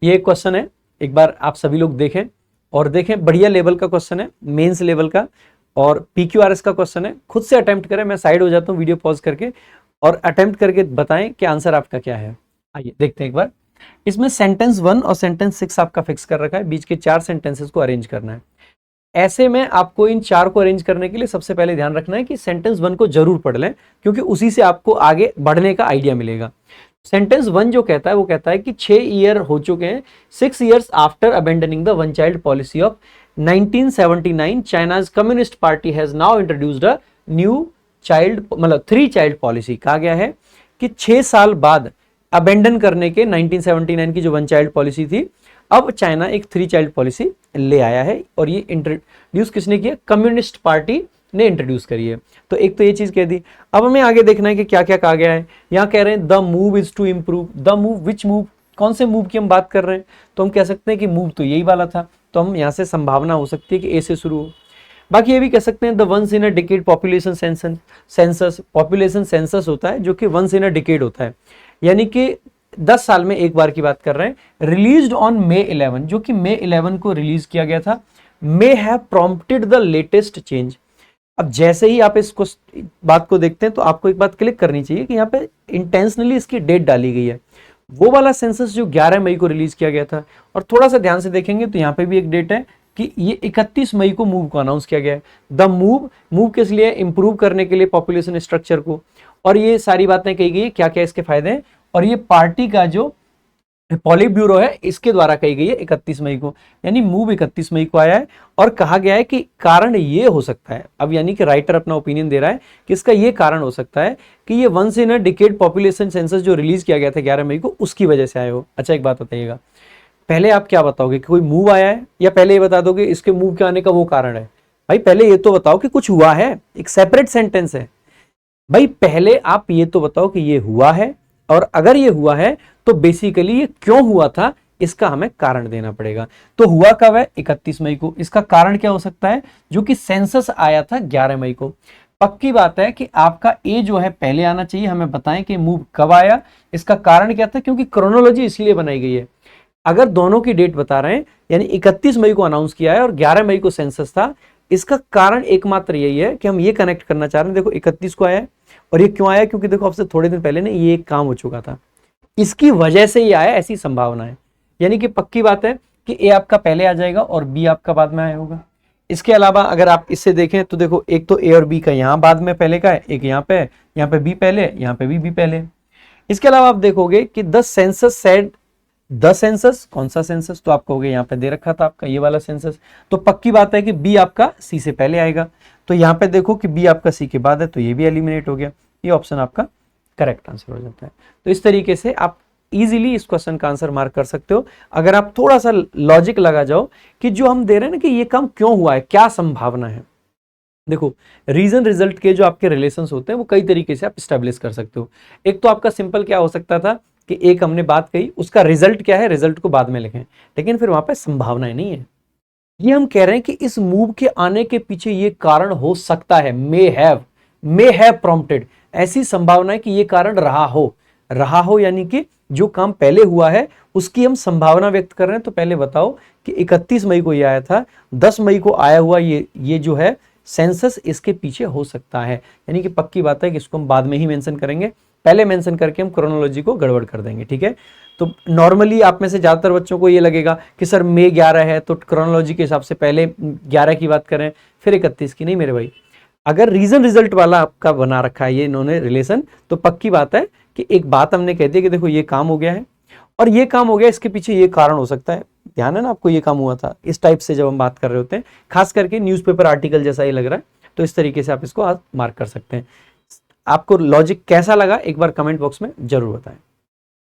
ये एक क्वेश्चन है, एक बार आप सभी लोग देखें और देखें, बढ़िया लेवल का क्वेश्चन है, मेंस लेवल का, और PQRS का क्वेश्चन है। खुद से अटेम्प्ट करें, मैं साइड हो जाता हूँ वीडियो पॉज करके, और अटेम्प्ट करके बताएं कि आंसर आपका क्या है। आइए देखते हैं एक बार। इसमें सेंटेंस 1 और सेंटेंस 6 आपका फिक्स कर रखा है, बीच के 4 सेंटेंसेस को अरेंज करना है। ऐसे में आपको इन 4 को अरेंज करने के लिए सबसे पहले ध्यान रखना है कि सेंटेंस 1 को जरूर पढ़ लें, क्योंकि उसी से आपको आगे बढ़ने का आइडिया मिलेगा। सेंटेंस 1 जो कहता है वो कहता है कि 6 ईयर हो चुके हैं, 6 years after abandoning the one child policy of 1979 China's communist party has now introduced a new child, मतलब 3 चाइल्ड पॉलिसी। कहा गया है कि 6 साल बाद अबेंडन करने के 1979 की जो वन चाइल्ड पॉलिसी थी, अब चाइना एक 3 चाइल्ड पॉलिसी ले आया है, और ये इंट्रोड्यूस किसने किया? कम्युनिस्ट पार्टी ने इंट्रोड्यूस करी है। तो एक तो ये चीज कह दी। अब हमें आगे देखना है कि क्या क्या कहा गया है। यहाँ कह रहे हैं the move is to improve, the move, which move, कौन से मूव की हम बात कर रहे हैं? तो हम कह सकते हैं कि मूव तो यही वाला था, तो हम यहाँ से संभावना हो सकती है कि ए से शुरू हो। बाकी ये भी कह सकते हैं the once in a decade population census, population census होता है जो कि वंस इन अ डिकेड होता है, यानी कि 10 साल में एक बार की बात कर रहे हैं। रिलीज्ड ऑन May 11, जो कि May 11 को रिलीज किया गया था। May have prompted the latest change. अब जैसे ही आप इसको बात को देखते हैं तो आपको एक बात क्लिक करनी चाहिए कि यहाँ पे इंटेंशनली इसकी डेट डाली गई है। वो वाला सेंसस जो 11 मई को रिलीज किया गया था, और थोड़ा सा ध्यान से देखेंगे तो यहाँ पे भी एक डेट है कि ये 31 मई को मूव को अनाउंस किया गया है। द मूव किस लिए? इंप्रूव करने के लिए पॉपुलेशन स्ट्रक्चर को, और ये सारी बातें कही गई, क्या क्या इसके फायदे हैं, और ये पार्टी का जो पॉलिट ब्यूरो है इसके द्वारा कही गई है 31 मई को, यानी मूव 31 मई को आया है। और कहा गया है कि कारण ये हो सकता है, अब यानी कि राइटर अपना ओपिनियन दे रहा है कि इसका ये कारण हो सकता है कि ये once in a decade population census जो रिलीज किया गया था 11 मई को, उसकी वजह से आए हो। अच्छा एक बात बताइएगा, पहले आप क्या बताओगे कि कोई मूव आया है, या पहले ये बता दोगे इसके मूव के आने का वो कारण है? भाई पहले ये तो बताओ कि कुछ हुआ है, एक सेपरेट सेंटेंस है। भाई पहले आप ये तो बताओ कि ये हुआ है, और अगर ये हुआ है तो बेसिकली ये क्यों हुआ था, इसका हमें कारण देना पड़ेगा। तो हुआ कब है? 31 मई को। इसका कारण क्या हो सकता है? जो कि सेंसस आया था 11 मई को। पक्की बात है कि आपका ए जो है पहले आना चाहिए। हमें बताएं कि मूव कब आया, इसका कारण क्या था, क्योंकि क्रोनोलॉजी इसलिए बनाई गई है। अगर दोनों की डेट बता रहे हैं, यानी 31 मई को अनाउंस किया है और 11 मई को सेंसस था, इसका कारण एकमात्र यही है कि हम ये कनेक्ट करना चाह रहे हैं। देखो 31 को आया है, और ये क्यों आया? क्योंकि देखो आपसे थोड़े दिन पहले ना ये एक काम हो चुका था, इसकी वजह से ये आया, ऐसी संभावना है। यानी कि पक्की बात है कि ए आपका पहले आ जाएगा और बी आपका बाद में आया होगा। इसके अलावा अगर आप इससे देखें तो देखो, एक तो ए और बी का यहाँ बाद में पहले का है, एक यहाँ पे बी पहले, यहाँ पे बी पहले। इसके अलावा आप देखोगे कि the census said, the census, कौन सा सेंसस? तो आप कहोगे यहाँ पे दे रखा था आपका ये वाला सेंसस, तो पक्की बात है कि बी आपका सी से पहले आएगा। तो यहाँ पे देखो कि बी आपका सी के बाद है, तो ये भी एलिमिनेट हो गया, ये ऑप्शन आपका करेक्ट आंसर हो जाता है। तो इस तरीके से आप इजीली इस क्वेश्चन का आंसर मार्क कर सकते हो, अगर आप थोड़ा सा लॉजिक लगा जाओ कि जो हम दे रहे हैं ना कि ये काम क्यों हुआ है, क्या संभावना है। देखो रीजन रिजल्ट के जो आपके रिलेशंस होते हैं वो कई तरीके से आप स्टैब्लिश कर सकते हो। एक तो आपका सिंपल क्या हो सकता था कि एक हमने बात कही, उसका रिजल्ट क्या है, रिजल्ट को बाद में लिखें, लेकिन फिर वहां पे संभावनाएं नहीं है। ये हम कह रहे हैं कि इस मूव के आने के पीछे ये कारण हो सकता है, मे हैव प्रॉम्प्टेड, ऐसी संभावना है कि ये कारण रहा हो, यानी कि जो काम पहले हुआ है उसकी हम संभावना व्यक्त कर रहे हैं। तो पहले बताओ कि 31 मई को ये आया था, 10 मई को आया हुआ ये जो है सेंसस, इसके पीछे हो सकता है। यानी कि पक्की बात है कि इसको हम बाद में ही मेंशन करेंगे, पहले मेंशन करके हम क्रोनोलॉजी को गड़बड़ कर देंगे, ठीक है। तो नॉर्मली आप में से ज्यादातर बच्चों को ये लगेगा कि सर मई 11 है तो क्रोनोलॉजी के हिसाब से पहले 11 की बात करें फिर 31 की। नहीं मेरे भाई, अगर रीजन रिजल्ट वाला आपका बना रखा है ये इन्होंने रिलेशन, तो पक्की बात है कि एक बात हमने कह दी कि देखो ये काम हो गया है और ये काम हो गया, इसके पीछे ये कारण हो सकता है। ध्यान है ना आपको, ये काम हुआ था। इस टाइप से जब हम बात कर रहे होते हैं, खास करके न्यूज़पेपर आर्टिकल जैसा ही लग रहा है, तो इस तरीके से आप इसको मार्क कर सकते हैं। आपको लॉजिक कैसा लगा एक बार कमेंट बॉक्स में जरूर बताएं।